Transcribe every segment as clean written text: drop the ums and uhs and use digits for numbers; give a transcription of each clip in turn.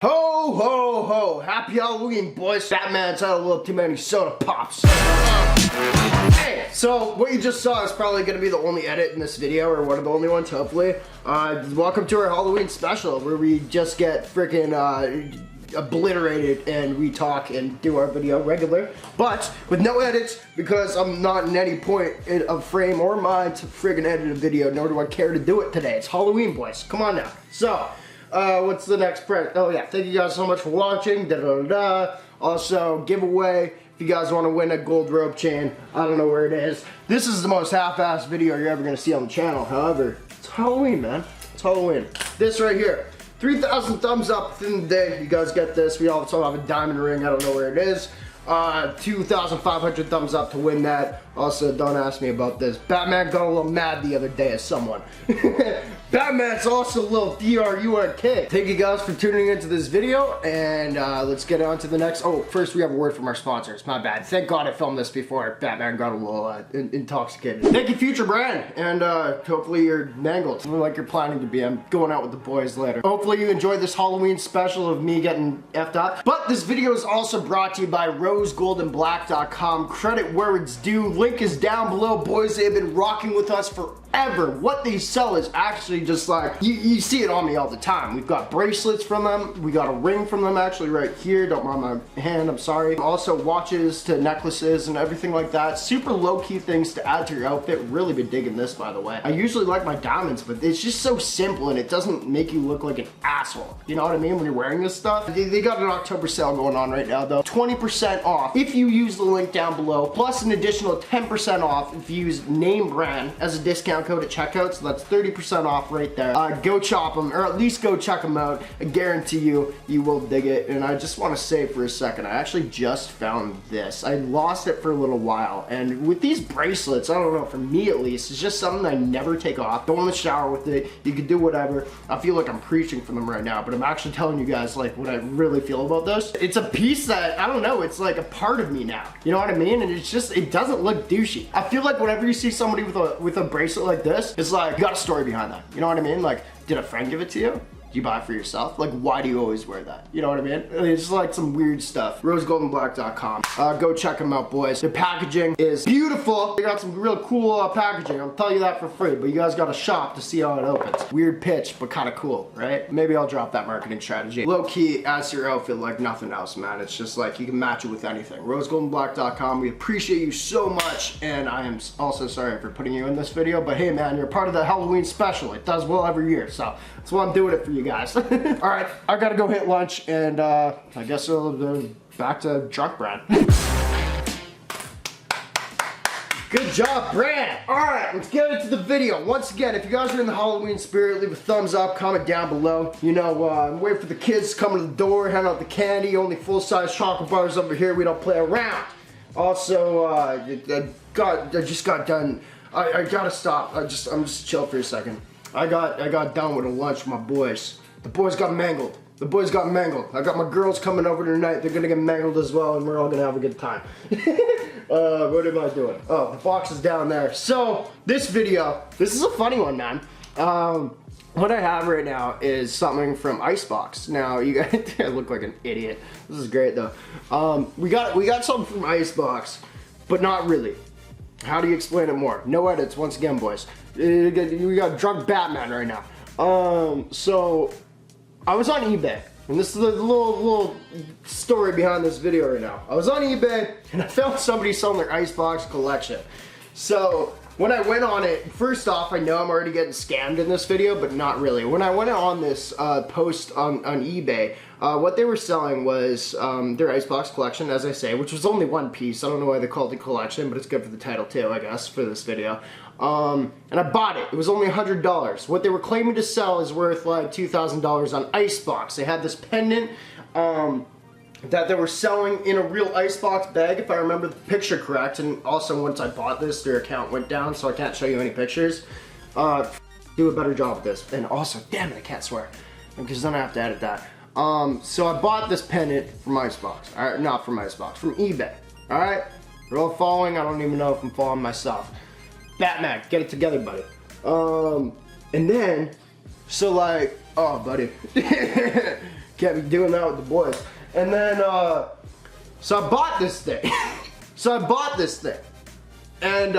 Ho, ho, ho. Happy Halloween, boys. Batman's had a little too many soda pops. Hey, so what you just saw is probably going to be the only edit in this video, or one of the only ones, hopefully. Welcome to our Halloween special, where we just get freaking obliterated and we talk and do our video regular, but with no edits, because I'm not in any point of frame or mind to friggin' edit a video, nor do I care to do it today. It's Halloween, boys. Come on now. So, what's the next press? Oh yeah, thank you guys so much for watching. Also, giveaway. If you guys want to win a gold rope chain, I don't know where it is. This is the most half-assed video you're ever gonna see on the channel. However, it's Halloween, man. It's Halloween. This right here. 3,000 thumbs up within the day. You guys get this. We also have a diamond ring. I don't know where it is. 2,500 thumbs up to win that. Also, don't ask me about this. Batman got a little mad the other day at someone. Batman's also a little DRUNK. Thank you guys for tuning into this video, and let's get on to the next. Oh, first we have a word from our sponsors. My bad. Thank God I filmed this before Batman got a little intoxicated. Thank you, Future Brand, and hopefully you're mangled like you're planning to be. I'm going out with the boys later. Hopefully you enjoyed this Halloween special of me getting effed up. But this video is also brought to you by rosegoldandblack.com. Credit where it's due. Link is down below, boys. They've been rocking with us forever. What they sell is actually just like, you see it on me all the time. We've got bracelets from them. We got a ring from them actually right here. Don't mind my hand, I'm sorry. Also watches to necklaces and everything like that. Super low-key things to add to your outfit. Really been digging this, by the way. I usually like my diamonds, but it's just so simple and it doesn't make you look like an asshole. You know what I mean? When you're wearing this stuff. They got an October sale going on right now though. 20% off if you use the link down below, plus an additional 10% off if you use NameBran as a discount code at checkout. So that's 30% off right there. Go chop them, or at least go check them out. I guarantee you, you will dig it. And I just want to say for a second, I actually just found this. I lost it for a little while, and with these bracelets, I don't know, for me at least, it's just something I never take off. Go in the shower with it. You can do whatever. I feel like I'm preaching for them right now, but I'm actually telling you guys like what I really feel about this. It's a piece that, I don't know, it's like a part of me now. You know what I mean? And it's just, it doesn't look douchey. I feel like whenever you see somebody with a bracelet like this, it's like, you got a story behind that. You know what I mean? Like, did a friend give it to you? Do you buy it for yourself? Like, why do you always wear that? You know what I mean? It's just like some weird stuff. rosegoldandblack.com. Go check them out, boys. Their packaging is beautiful. They got some real cool packaging. I'll tell you that for free, but you guys gotta shop to see how it opens. Weird pitch, but kind of cool, right? Maybe I'll drop that marketing strategy. Low key, adds to your outfit like nothing else, man. It's just like, you can match it with anything. rosegoldandblack.com. We appreciate you so much, and I am also sorry for putting you in this video, but hey, man, you're part of the Halloween special. It does well every year, so that's why I'm doing it for you guys. All right, I gotta go hit lunch, and I guess we'll back to Drunk Brand. Good job, Brand. All right, let's get into the video. Once again, if you guys are in the Halloween spirit, leave a thumbs up, comment down below. You know, I'm waiting for the kids to come to the door, hand out the candy. Only full-size chocolate bars over here. We don't play around. Also, I just got done. I gotta stop. I'm just chill for a second. I got done with a lunch with my boys. The boys got mangled. The boys got mangled. I got my girls coming over tonight. They're gonna get mangled as well, and we're all gonna have a good time. What am I doing? Oh, the box is down there. So, this video, this is a funny one, man. What I have right now is something from ICEBOX. Now, you guys, I look like an idiot. This is great though. We got something from ICEBOX, but not really. How do you explain it more? No edits, once again, boys. We got Drunk Batman right now. So I was on eBay, and this is a little story behind this video right now. I was on eBay, and I found somebody selling their ICEBOX collection. So when I went on it, first off, I know I'm already getting scammed in this video, but not really. When I went on this post on eBay, what they were selling was their ICEBOX collection, as I say, which was only one piece. I don't know why they called it collection, but it's good for the title too, I guess, for this video. And I bought it. It was only $100. What they were claiming to sell is worth like $2,000 on ICEBOX. They had this pendant that they were selling in a real ICEBOX bag, if I remember the picture correct. And also, once I bought this, their account went down, so I can't show you any pictures. Do a better job with this. And also, damn it, I can't swear, because then I have to edit that. So I bought this pendant from ICEBOX. Alright, not from ICEBOX, from eBay. Alright? We're all following. I don't even know if I'm following myself. Batman, get it together, buddy. And then, so like, oh, buddy. Can't be doing that with the boys. And then, so I bought this thing. And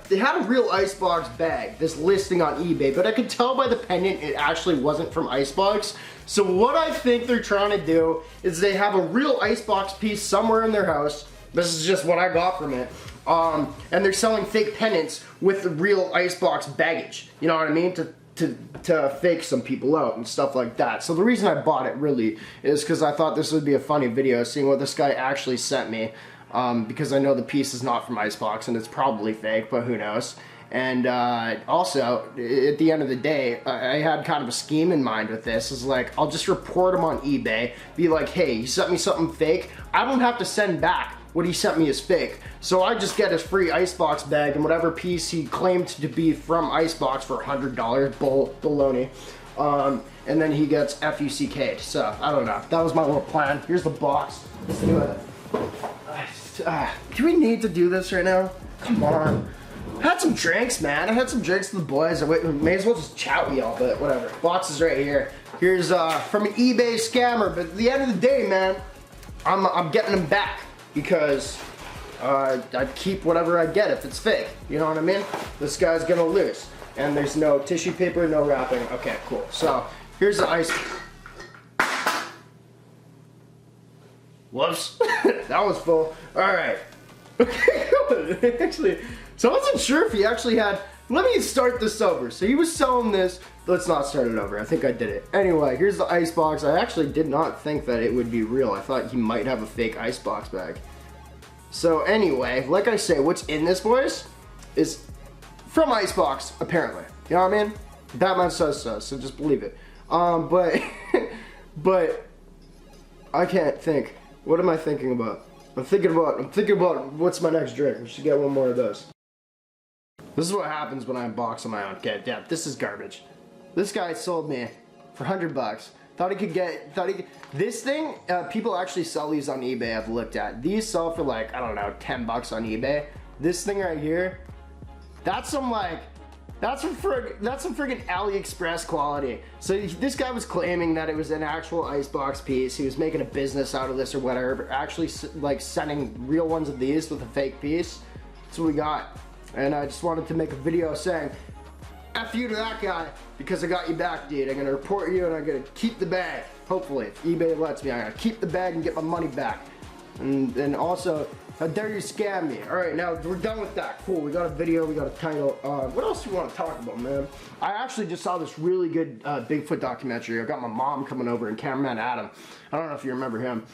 they had a real ICEBOX bag, this listing on eBay, but I could tell by the pendant it actually wasn't from ICEBOX. So what I think they're trying to do is they have a real ICEBOX piece somewhere in their house. This is just what I got from it. And they're selling fake pendants with the real ICEBOX baggage. You know what I mean? To fake some people out and stuff like that. So the reason I bought it really is because I thought this would be a funny video, seeing what this guy actually sent me. Because I know the piece is not from ICEBOX and it's probably fake, but who knows. And also, at the end of the day, I had kind of a scheme in mind with this. Is like, I'll just report him on eBay, be like, hey, he sent me something fake. I don't have to send back what he sent me is fake. So I just get his free ICEBOX bag and whatever piece he claimed to be from ICEBOX for $100, baloney. And then he gets FUCK'd. So, I don't know. That was my little plan. Here's the box. Let's do it. Do we need to do this right now? Come on. I had some drinks, man. I had some drinks with the boys. I may as well just chat with y'all, but whatever. Box is right here. Here's from an eBay scammer, but at the end of the day, man, I'm getting them back because I keep whatever I get if it's fake. You know what I mean? This guy's gonna lose. And there's no tissue paper, no wrapping. Okay, cool. So here's the ice. Whoops. That was full. Alright. Okay, actually, so I wasn't sure if he actually had. Let me start this over. So he was selling this. Let's not start it over. I think I did it. Anyway, here's the ICEBOX. I actually did not think that it would be real. I thought he might have a fake ICEBOX bag. So anyway, like I say, what's in this, boys, is from ICEBOX, apparently. You know what I mean? Batman says so, so just believe it. But I can't think. What am I thinking about? I'm thinking about what's my next drink. I should get one more of those. This is what happens when I unbox on my own. Okay, yeah, this is garbage. This guy sold me for $100. Thought he could, this thing, people actually sell these on eBay, I've looked at. These sell for like, I don't know, $10 on eBay. This thing right here, that's some friggin' AliExpress quality. So this guy was claiming that it was an actual ICEBOX piece. He was making a business out of this or whatever, but actually like sending real ones of these with a fake piece. That's what we got. And I just wanted to make a video saying, F you to that guy, because I got you back, dude. I'm gonna report you and I'm gonna keep the bag. Hopefully, if eBay lets me, I'm gonna keep the bag and get my money back. And also, how dare you scam me? All right, now we're done with that. Cool, we got a video, we got a title. What else do you want to talk about, man? I actually just saw this really good Bigfoot documentary. I got my mom coming over and cameraman Adam. I don't know if you remember him.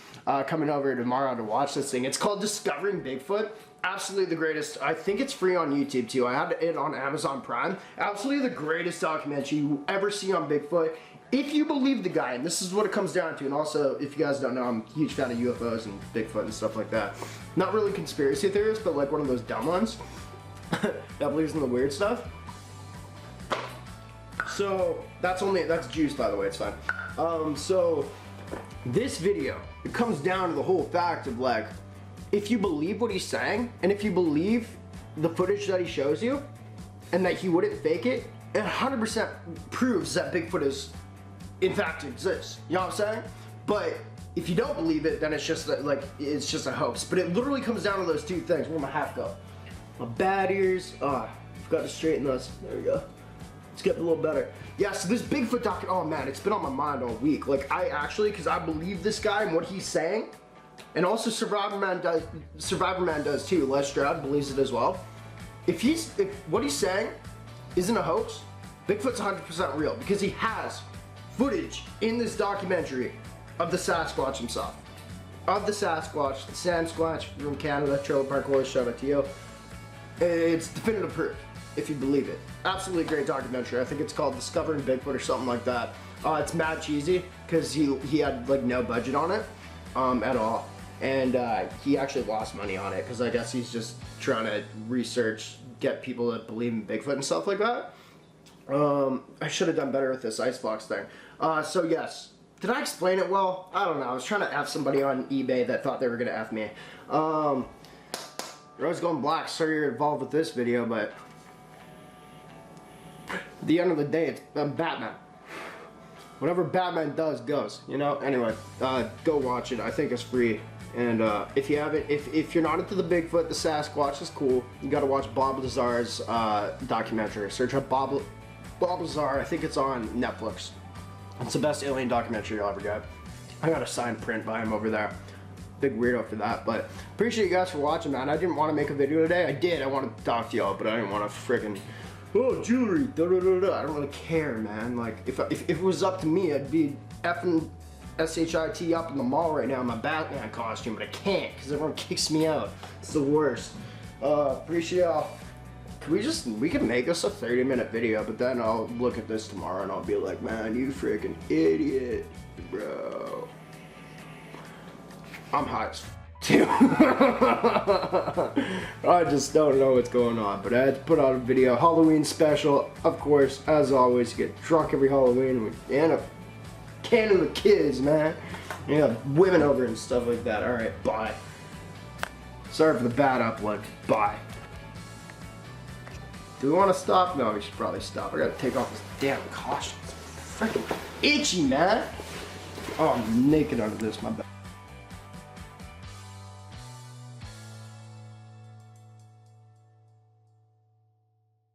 Coming over tomorrow to watch this thing. It's called Discovering Bigfoot. Absolutely the greatest. I think it's free on YouTube too. I had it on Amazon Prime. Absolutely the greatest documentary you ever see on Bigfoot. If you believe the guy, and this is what it comes down to, and also, if you guys don't know, I'm a huge fan of UFOs and Bigfoot and stuff like that. Not really conspiracy theorists, but like one of those dumb ones that believes in the weird stuff. So, that's juice, by the way, it's fine. So, this video, it comes down to the whole fact of like, if you believe what he's saying, and if you believe the footage that he shows you, and that he wouldn't fake it, it 100% proves that Bigfoot is, in fact, exists. You know what I'm saying? But if you don't believe it, then it's just like, it's just a hoax. But it literally comes down to those two things. Where'd my hat go? My bad ears. Forgot to straighten those. There we go. Let's get a little better. Yeah, so this Bigfoot doc, oh man, it's been on my mind all week. Like, I actually, because I believe this guy and what he's saying, and also Survivor Man does too. Les Stroud believes it as well. If what he's saying isn't a hoax, Bigfoot's 100% real, because he has footage in this documentary of the Sasquatch himself. Of the Sasquatch, the Sam Squatch from Canada, Trailer Park Boys, shout out to you. It's definitive proof, if you believe it. Absolutely great documentary. I think it's called Discovering Bigfoot or something like that. It's mad cheesy, because he had like no budget on it at all. And he actually lost money on it, because I guess he's just trying to research, get people to believe in Bigfoot and stuff like that. I should have done better with this ICEBOX thing. So yes, did I explain it well? I don't know. I was trying to F somebody on eBay that thought they were gonna F me. Rose going black. Sorry you're involved with this video, but at the end of the day, I'm Batman. whatever Batman does goes, you know? Anyway, go watch it. I think it's free. And if you haven't, if you're not into the Bigfoot, the Sasquatch is cool. You gotta watch Bob Lazar's documentary. Search up Bob Lazar. I think it's on Netflix. It's the best alien documentary you'll ever get. I got a signed print by him over there. Big weirdo for that, but appreciate you guys for watching, man. I didn't want to make a video today. I did. I wanted to talk to y'all, but I didn't want to friggin' oh, jewelry, da da da da. I don't really care, man. Like, if it was up to me, I'd be effing SHIT up in the mall right now in my Batman costume, but I can't because everyone kicks me out. It's the worst. Appreciate y'all. We can make this a 30-minute video, but then I'll look at this tomorrow and I'll be like, man, you freaking idiot, bro. I'm high as too. I just don't know what's going on, but I had to put out a video, Halloween special. Of course, as always, you get drunk every Halloween and a can of the kids, man. You have women over and stuff like that. All right, bye. Sorry for the bad upload. Bye. Do we want to stop? No, we should probably stop. I gotta take off this damn costume. It's freaking itchy, man. Oh, I'm naked under this, my bad.